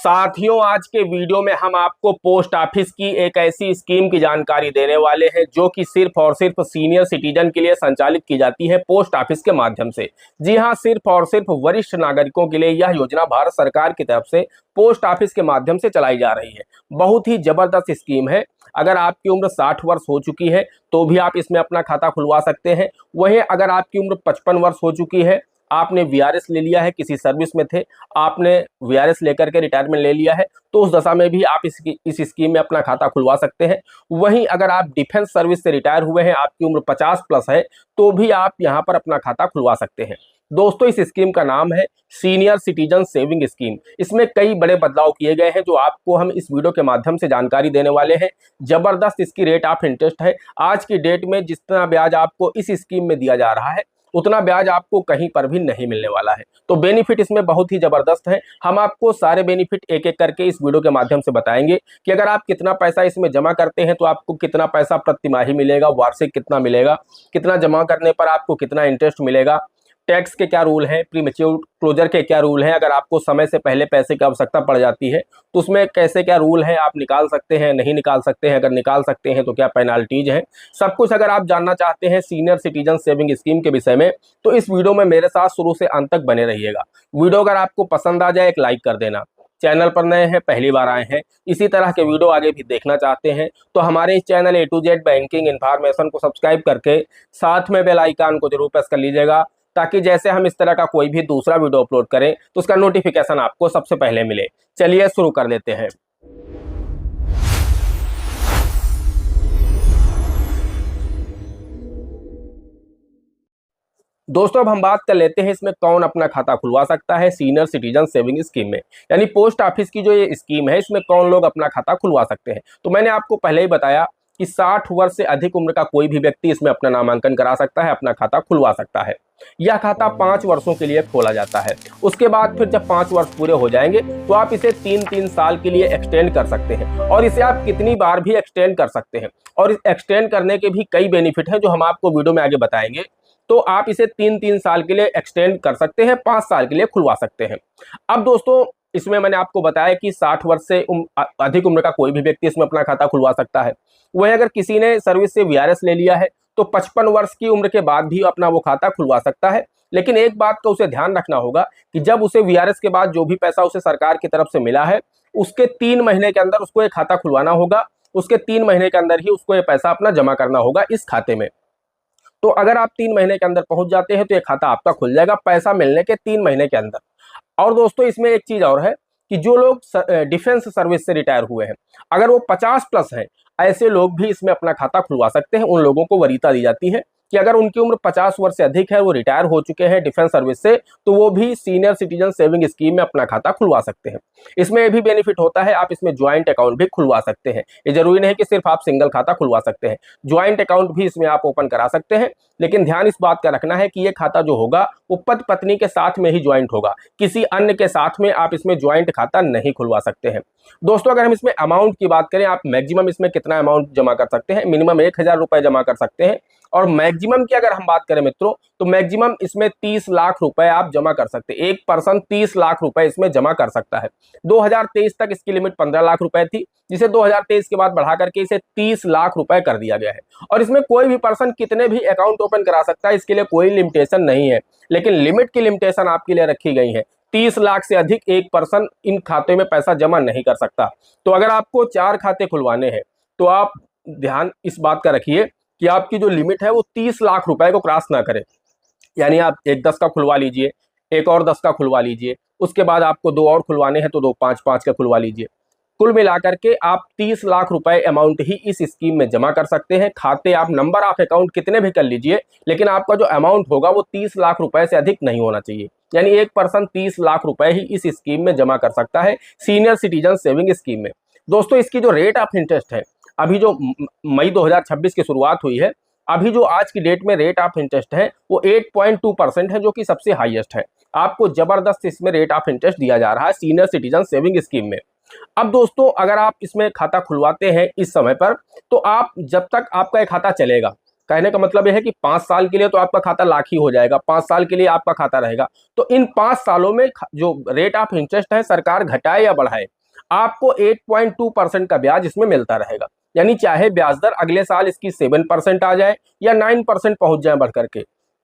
साथियों, आज के वीडियो में हम आपको पोस्ट ऑफिस की एक ऐसी स्कीम की जानकारी देने वाले हैं जो कि सिर्फ और सिर्फ सीनियर सिटीजन के लिए संचालित की जाती है पोस्ट ऑफिस के माध्यम से। जी हां, सिर्फ और सिर्फ वरिष्ठ नागरिकों के लिए यह योजना भारत सरकार की तरफ से पोस्ट ऑफिस के माध्यम से चलाई जा रही है। बहुत ही जबरदस्त स्कीम है। अगर आपकी उम्र 60 वर्ष हो चुकी है तो भी आप इसमें अपना खाता खुलवा सकते हैं। वहीं अगर आपकी उम्र 55 वर्ष हो चुकी है, आपने वीआरएस ले लिया है, किसी सर्विस में थे, आपने वीआरएस लेकर के रिटायरमेंट ले लिया है, तो उस दशा में भी आप इस स्कीम में अपना खाता खुलवा सकते हैं। वहीं अगर आप डिफेंस सर्विस से रिटायर हुए हैं, आपकी उम्र 50 प्लस है, तो भी आप यहां पर अपना खाता खुलवा सकते हैं। दोस्तों, इस स्कीम का नाम है सीनियर सिटीजन सेविंग स्कीम। इसमें कई बड़े बदलाव किए गए हैं जो आपको हम इस वीडियो के माध्यम से जानकारी देने वाले हैं। जबरदस्त इसकी रेट ऑफ इंटरेस्ट है। आज की डेट में जितना ब्याज आपको इस स्कीम में दिया जा रहा है, उतना ब्याज आपको कहीं पर भी नहीं मिलने वाला है। तो बेनिफिट इसमें बहुत ही जबरदस्त है। हम आपको सारे बेनिफिट एक एक करके इस वीडियो के माध्यम से बताएंगे कि अगर आप कितना पैसा इसमें जमा करते हैं तो आपको कितना पैसा प्रतिमाही मिलेगा, वार्षिक कितना मिलेगा, कितना जमा करने पर आपको कितना इंटरेस्ट मिलेगा, टैक्स के क्या रूल हैं, प्री मैच्योर क्लोजर के क्या रूल हैं, अगर आपको समय से पहले पैसे की आवश्यकता पड़ जाती है तो उसमें कैसे क्या रूल है, आप निकाल सकते हैं, नहीं निकाल सकते हैं, अगर निकाल सकते हैं तो क्या पेनाल्टीज हैं, सब कुछ अगर आप जानना चाहते हैं सीनियर सिटीजन सेविंग स्कीम के विषय में तो इस वीडियो में मेरे साथ शुरू से अंत तक बने रहिएगा। वीडियो अगर आपको पसंद आ जाए एक लाइक कर देना। चैनल पर नए हैं, पहली बार आए हैं, इसी तरह के वीडियो आगे भी देखना चाहते हैं तो हमारे इस channel A to Z banking information को सब्सक्राइब करके साथ में बेल आइकन को जरूर प्रेस कर लीजिएगा, ताकि जैसे हम इस तरह का कोई भी दूसरा वीडियो अपलोड करें तो उसका नोटिफिकेशन आपको सबसे पहले मिले। चलिए शुरू कर लेते हैं। दोस्तों, अब हम बात कर लेते हैं इसमें कौन अपना खाता खुलवा सकता है सीनियर सिटीजन सेविंग स्कीम में, यानी पोस्ट ऑफिस की जो ये स्कीम है इसमें कौन लोग अपना खाता खुलवा सकते हैं। तो मैंने आपको पहले ही बताया कि 60 वर्ष से अधिक उम्र का कोई भी व्यक्ति इसमें अपना नामांकन करा सकता है, अपना खाता खुलवा सकता है। यह खाता 5 वर्षों के लिए खोला जाता है। उसके बाद फिर जब 5 वर्ष पूरे हो जाएंगे तो आप इसे 3-3 साल के लिए एक्सटेंड कर सकते हैं और इसे आप कितनी बार भी एक्सटेंड कर सकते हैं। और इस एक्सटेंड करने के भी कई बेनिफिट हैं जो हम आपको वीडियो में आगे बताएंगे। तो आप इसे 3-3 साल के लिए एक्सटेंड कर सकते हैं, 5 साल के लिए खुलवा सकते हैं। अब दोस्तों, इसमें मैंने आपको बताया कि 60 वर्ष से अधिक उम्र का कोई भी व्यक्ति इसमें अपना खाता खुलवा सकता है। वहीं अगर किसी ने सर्विस से वीआरएस ले लिया है तो 55 वर्ष की उम्र के बाद भी अपना वो खाता खुलवा सकता है। लेकिन एक बात का उसे ध्यान रखना होगा कि जब उसे वीआरएस के बाद जो भी पैसा उसे सरकार की तरफ से मिला है, उसके 3 महीने के अंदर उसको ये खाता खुलवाना होगा। उसके 3 महीने के अंदर ही उसको ये पैसा अपना जमा करना होगा इस खाते में। तो अगर आप 3 महीने के अंदर पहुंच जाते हैं तो ये खाता आपका खुल जाएगा पैसा मिलने के 3 महीने के अंदर। और दोस्तों, इसमें एक चीज और है कि जो लोग डिफेंस सर्विस से रिटायर हुए हैं, अगर वो 50 प्लस हैं, ऐसे लोग भी इसमें अपना खाता खुलवा सकते हैं। उन लोगों को वरीयता दी जाती है कि अगर उनकी उम्र 50 वर्ष से अधिक है, वो रिटायर हो चुके हैं डिफेंस सर्विस से, तो वो भी सीनियर सिटीजन सेविंग स्कीम में अपना खाता खुलवा सकते हैं। इसमें यह भी बेनिफिट होता है, आप इसमें ज्वाइंट अकाउंट भी खुलवा सकते हैं। ये जरूरी नहीं कि सिर्फ आप सिंगल खाता खुलवा सकते हैं, ज्वाइंट अकाउंट भी इसमें आप ओपन करा सकते हैं। लेकिन ध्यान इस बात का रखना है कि ये खाता जो होगा वो पति पत्नी के साथ में ही ज्वाइंट होगा, किसी अन्य के साथ में आप इसमें ज्वाइंट खाता नहीं खुलवा सकते हैं। दोस्तों, अगर हम इसमें अमाउंट की बात करें, आप मैक्सिमम इसमें कितना अमाउंट जमा कर सकते हैं, मिनिमम 1000 रुपए जमा कर सकते हैं। और मैक्सिमम की अगर हम बात करें मित्रों, तो मैक्सिमम इसमें 30 लाख रुपए आप जमा कर सकते हैं। एक पर्सन 30 लाख रुपए इसमें जमा कर सकता है। 2023 तक इसकी लिमिट 15 लाख रुपए थी, जिसे 2023 के बाद बढ़ा करके इसे 30 लाख रुपए कर दिया गया है। और इसमें कोई भी पर्सन कितने भी अकाउंट ओपन करा सकता है, इसके लिए कोई लिमिटेशन नहीं है। लेकिन लिमिट की लिमिटेशन आपके लिए रखी गई है, 30 लाख से अधिक एक पर्सन इन खाते में पैसा जमा नहीं कर सकता। तो अगर आपको 4 खाते खुलवाने हैं तो आप ध्यान इस बात का रखिए कि आपकी जो लिमिट है वो 30 लाख रुपए को क्रॉस ना करे। यानी आप एक 10 का खुलवा लीजिए, एक और 10 का खुलवा लीजिए, उसके बाद आपको 2 और खुलवाने हैं तो 2 5-5 का खुलवा लीजिए। कुल मिलाकर के आप 30 लाख रुपए अमाउंट ही इस स्कीम में जमा कर सकते हैं। खाते आप नंबर ऑफ अकाउंट कितने भी कर लीजिए, लेकिन आपका जो अमाउंट होगा वो 30 लाख रुपए से अधिक नहीं होना चाहिए। यानी एक पर्सन 30 लाख रुपए ही इस स्कीम में जमा कर सकता है, सीनियर सिटीजन सेविंग स्कीम में। दोस्तों, इसकी जो रेट ऑफ इंटरेस्ट है, अभी जो मई 2026 की शुरुआत हुई है, अभी जो आज की डेट में रेट ऑफ इंटरेस्ट है वो 8.2% है, जो कि सबसे हाईएस्ट है। आपको जबरदस्त इसमें रेट ऑफ इंटरेस्ट दिया जा रहा है सीनियर सिटीजन सेविंग स्कीम में। अब दोस्तों, अगर आप इसमें खाता खुलवाते हैं इस समय पर, तो आप जब तक आपका एक खाता चलेगा, कहने का मतलब यह है कि 5 साल के लिए तो आपका खाता लाख ही हो जाएगा, 5 साल के लिए आपका खाता रहेगा। तो इन 5 सालों में जो रेट ऑफ इंटरेस्ट है सरकार घटाए या बढ़ाए, आपको 8.2% का ब्याज इसमें मिलता रहेगा। यानी चाहे ब्याज दर अगले साल इसकी 7% आ जाए या 9% पहुंच जाए बढ़ करके,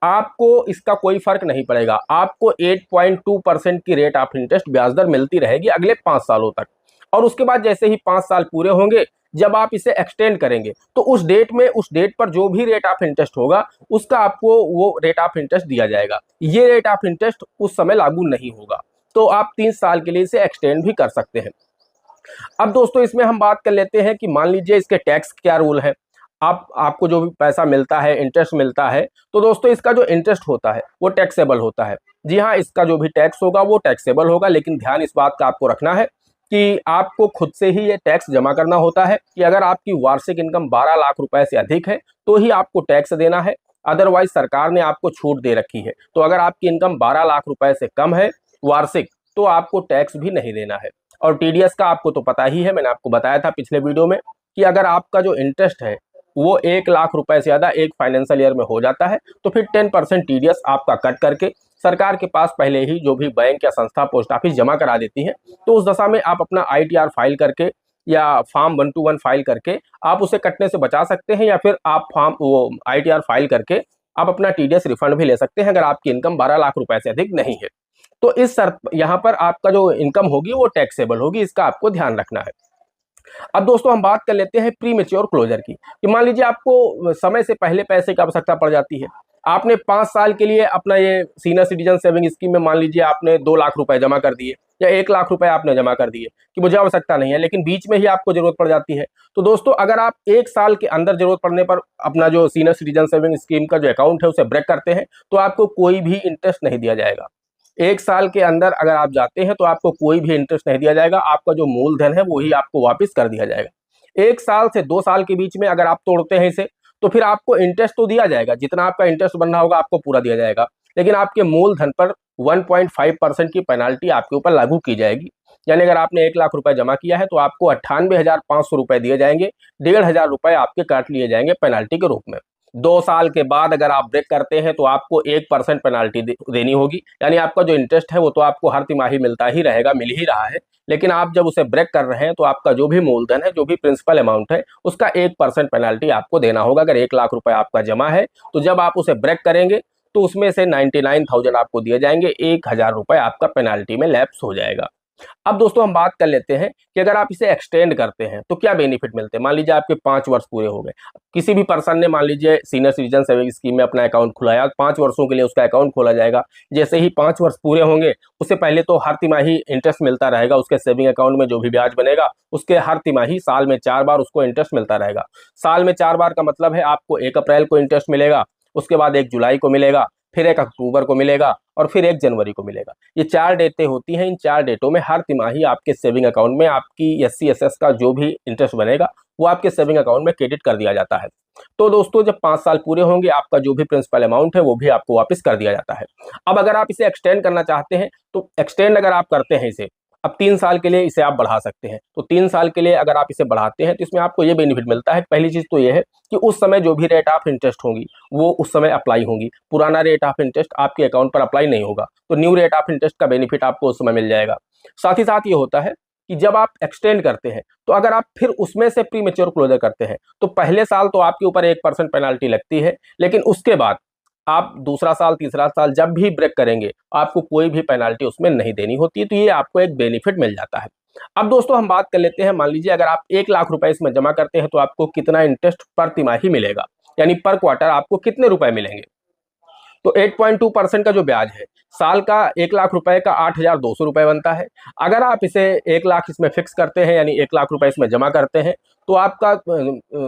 आपको इसका कोई फर्क नहीं पड़ेगा। आपको 8.2% की रेट ऑफ इंटरेस्ट ब्याज दर मिलती रहेगी अगले 5 सालों तक। और उसके बाद जैसे ही 5 साल पूरे होंगे, जब आप इसे एक्सटेंड करेंगे तो उस डेट पर जो भी रेट ऑफ इंटरेस्ट होगा उसका आपको वो रेट ऑफ इंटरेस्ट दिया जाएगा। ये रेट ऑफ इंटरेस्ट उस समय लागू नहीं होगा। तो आप 3 साल के लिए इसे एक्सटेंड भी कर सकते हैं। अब दोस्तों इसमें हम बात कर लेते हैं कि मान लीजिए इसके टैक्स क्या रूल है। आपको जो भी पैसा मिलता है, इंटरेस्ट मिलता है, तो दोस्तों इसका जो इंटरेस्ट होता है वो टैक्सेबल होता है। जी हाँ, इसका जो भी टैक्स होगा वो टैक्सेबल होगा, लेकिन ध्यान इस बात का आपको रखना है कि आपको खुद से ही ये टैक्स जमा करना होता है कि अगर आपकी वार्षिक इनकम 12 लाख रुपए से अधिक है तो ही आपको टैक्स देना है। अदरवाइज सरकार ने आपको छूट दे रखी है। तो अगर आपकी इनकम 12 लाख रुपए से कम है वार्षिक, तो आपको टैक्स भी नहीं देना है। और टीडीएस का आपको तो पता ही है, मैंने आपको बताया था पिछले वीडियो में कि अगर आपका जो इंटरेस्ट है वो 1 लाख रुपए से ज़्यादा एक फाइनेंशियल ईयर में हो जाता है तो फिर 10% टीडीएस आपका कट करके सरकार के पास पहले ही जो भी बैंक या संस्था पोस्ट ऑफिस जमा करा देती है, तो उस दशा में आप अपना आईटीआर फाइल करके या फॉर्म 121 फाइल करके आप उसे कटने से बचा सकते हैं, या फिर आप आईटीआर फाइल करके आप अपना टीडीएस रिफंड भी ले सकते हैं अगर आपकी इनकम 12 लाख रुपए से अधिक नहीं है। तो इस शर्त यहाँ पर आपका जो इनकम होगी वो टैक्सेबल होगी, इसका आपको ध्यान रखना है। अब दोस्तों हम बात कर लेते हैं प्री मैच्योर क्लोजर की, कि मान लीजिए आपको समय से पहले पैसे की आवश्यकता पड़ जाती है। आपने 5 साल के लिए अपना ये सीनियर सिटीजन सेविंग स्कीम में मान लीजिए आपने 2 लाख रुपए जमा कर दिए या 1 लाख रुपए आपने जमा कर दिए कि मुझे आवश्यकता नहीं है, लेकिन बीच में ही आपको जरूरत पड़ जाती है। तो दोस्तों अगर आप 1 साल के अंदर जरूरत पड़ने पर अपना जो सीनियर सिटीजन सेविंग स्कीम का जो अकाउंट है उसे ब्रेक करते हैं तो आपको कोई भी इंटरेस्ट नहीं दिया जाएगा। 1 साल के अंदर अगर आप जाते हैं तो आपको कोई भी इंटरेस्ट नहीं दिया जाएगा। आपका जो मूलधन है वही आपको वापस कर दिया जाएगा। 1 साल से 2 साल के बीच में अगर आप तोड़ते हैं इसे तो फिर आपको इंटरेस्ट तो दिया जाएगा, जितना आपका इंटरेस्ट बन रहा होगा आपको पूरा दिया जाएगा, लेकिन आपके मूलधन पर 1.5% की पेनाल्टी आपके ऊपर लागू की जाएगी। यानी अगर आपने 1 लाख रुपए जमा किया है तो आपको 98,500 रुपए दिए जाएंगे, 1,500 रुपए आपके काट लिए जाएंगे पेनाल्टी के रूप में। 2 साल के बाद अगर आप ब्रेक करते हैं तो आपको 1% पेनाल्टी देनी होगी। यानी आपका जो इंटरेस्ट है वो तो आपको हर तिमाही मिलता ही रहेगा, मिल ही रहा है, लेकिन आप जब उसे ब्रेक कर रहे हैं तो आपका जो भी मूलधन है, जो भी प्रिंसिपल अमाउंट है, उसका 1% पेनाल्टी आपको देना होगा। अगर 1 लाख रुपए आपका जमा है तो जब आप उसे ब्रेक करेंगे तो उसमें से 99,000 आपको दिए जाएंगे, 1,000 रुपए आपका पेनाल्टी में लैप्स हो जाएगा। अब दोस्तों हम बात कर लेते हैं कि अगर आप इसे एक्सटेंड करते हैं तो क्या बेनिफिट मिलते हैं। मान लीजिए आपके 5 वर्ष पूरे हो गए, किसी भी पर्सन ने मान लीजिए सीनियर सिटीजन सेविंग स्कीम में अपना अकाउंट खुलाया, 5 वर्षों के लिए उसका अकाउंट खोला जाएगा। जैसे ही 5 वर्ष पूरे होंगे उससे पहले तो हर तिमाही इंटरेस्ट मिलता रहेगा, उसके सेविंग अकाउंट में जो भी ब्याज बनेगा उसके हर तिमाही साल में 4 बार उसको इंटरेस्ट मिलता रहेगा। साल में 4 बार का मतलब है आपको 1 अप्रैल को इंटरेस्ट मिलेगा, उसके बाद 1 जुलाई को मिलेगा, फिर 1 अक्टूबर को मिलेगा और फिर 1 जनवरी को मिलेगा। ये 4 डेटें होती हैं। इन 4 डेटों में हर तिमाही आपके सेविंग अकाउंट में आपकी एससी एसएस का जो भी इंटरेस्ट बनेगा वो आपके सेविंग अकाउंट में क्रेडिट कर दिया जाता है। तो दोस्तों जब 5 साल पूरे होंगे आपका जो भी प्रिंसिपल अमाउंट है वो भी आपको वापस कर दिया जाता है। अब अगर आप इसे एक्सटेंड करना चाहते हैं तो एक्सटेंड अगर आप करते हैं इसे, अब 3 साल के लिए इसे आप बढ़ा सकते हैं। तो 3 साल के लिए अगर आप इसे बढ़ाते हैं तो इसमें आपको ये बेनिफिट मिलता है। पहली चीज तो ये है कि उस समय जो भी रेट ऑफ इंटरेस्ट होगी वो उस समय अप्लाई होगी। पुराना रेट ऑफ इंटरेस्ट आपके अकाउंट पर अप्लाई नहीं होगा, तो न्यू रेट ऑफ इंटरेस्ट का बेनिफिट आपको उस समय मिल जाएगा। साथ ही साथ ये होता है कि जब आप एक्सटेंड करते हैं तो अगर आप फिर उसमें से प्री मैच्योर क्लोजर करते हैं तो पहले साल तो आपके ऊपर 1% पेनाल्टी लगती है, लेकिन उसके बाद आप दूसरा साल, तीसरा साल जब भी ब्रेक करेंगे आपको कोई भी पेनाल्टी उसमें नहीं देनी होती है। तो ये आपको एक बेनिफिट मिल जाता है। अब दोस्तों हम बात कर लेते हैं, मान लीजिए अगर आप 1 लाख रुपए इसमें जमा करते हैं तो आपको कितना इंटरेस्ट पर तिमाही मिलेगा, यानी पर क्वार्टर आपको कितने रुपए मिलेंगे। तो 8.2% का जो ब्याज है, साल का 1 लाख रुपए का 8,200 रुपए बनता है। अगर आप इसे 1 लाख इसमें फिक्स करते हैं यानी 1 लाख रुपए इसमें जमा करते हैं तो आपका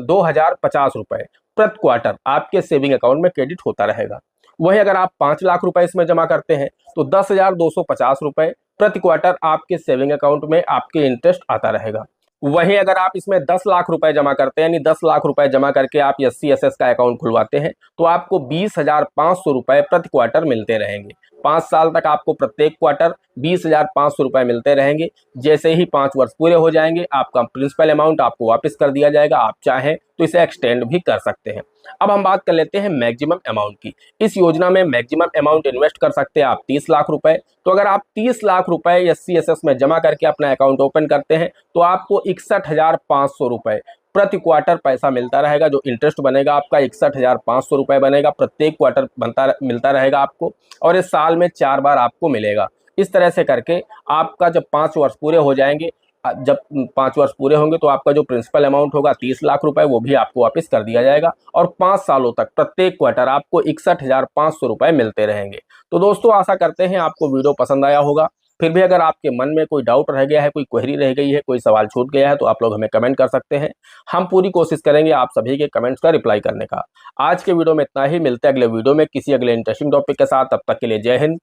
2,050 रुपए प्रति क्वार्टर आपके सेविंग अकाउंट में क्रेडिट होता रहेगा। वहीं अगर आप 5 लाख रुपए इसमें जमा करते हैं तो 10,250 रुपए प्रति क्वार्टर आपके सेविंग अकाउंट में आपके इंटरेस्ट आता रहेगा। वहीं अगर आप इसमें 10 लाख रुपए जमा करते हैं, यानी 10 लाख रुपए जमा करके आप एससी एसएस का अकाउंट खुलवाते हैं तो आपको 20,500 रुपए प्रति क्वार्टर मिलते रहेंगे। 5 साल तक आपको प्रत्येक क्वार्टर 20,500 रुपए मिलते रहेंगे। जैसे ही 5 वर्ष पूरे हो जाएंगे आपका प्रिंसिपल अमाउंट आपको वापस कर दिया जाएगा। आप चाहें तो इसे एक्सटेंड भी कर सकते हैं। अब हम बात कर लेते हैं मैक्सिमम अमाउंट की। इस योजना में मैक्सिमम अमाउंट इन्वेस्ट कर सकते हैं आप 30 लाख रुपए। तो अगर आप 30 लाख रुपए SC/SS में जमा करके अपना अकाउंट ओपन करते हैं तो आपको 61,500 रुपए प्रति क्वार्टर पैसा मिलता रहेगा। जो इंटरेस्ट बनेगा आपका 61,500 रुपए बनेगा, प्रत्येक क्वार्टर मिलता रहेगा आपको, और इस साल में 4 बार आपको मिलेगा। इस तरह से करके आपका जब 5 वर्ष पूरे हो जाएंगे, जब 5 वर्ष पूरे होंगे तो आपका जो प्रिंसिपल अमाउंट होगा 30 लाख रुपए वो भी आपको वापस कर दिया जाएगा, और 5 सालों तक प्रत्येक क्वार्टर आपको 61,500 रुपए मिलते रहेंगे। तो दोस्तों आशा करते हैं आपको वीडियो पसंद आया होगा। फिर भी अगर आपके मन में कोई डाउट रह गया है, कोई क्वेरी रह गई है, कोई सवाल छूट गया है, तो आप लोग हमें कमेंट कर सकते हैं। हम पूरी कोशिश करेंगे आप सभी के कमेंट्स का रिप्लाई करने का। आज के वीडियो में इतना ही, मिलते हैं अगले वीडियो में किसी अगले इंटरेस्टिंग टॉपिक के साथ। तब तक के लिए जय हिंद,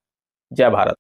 जय भारत।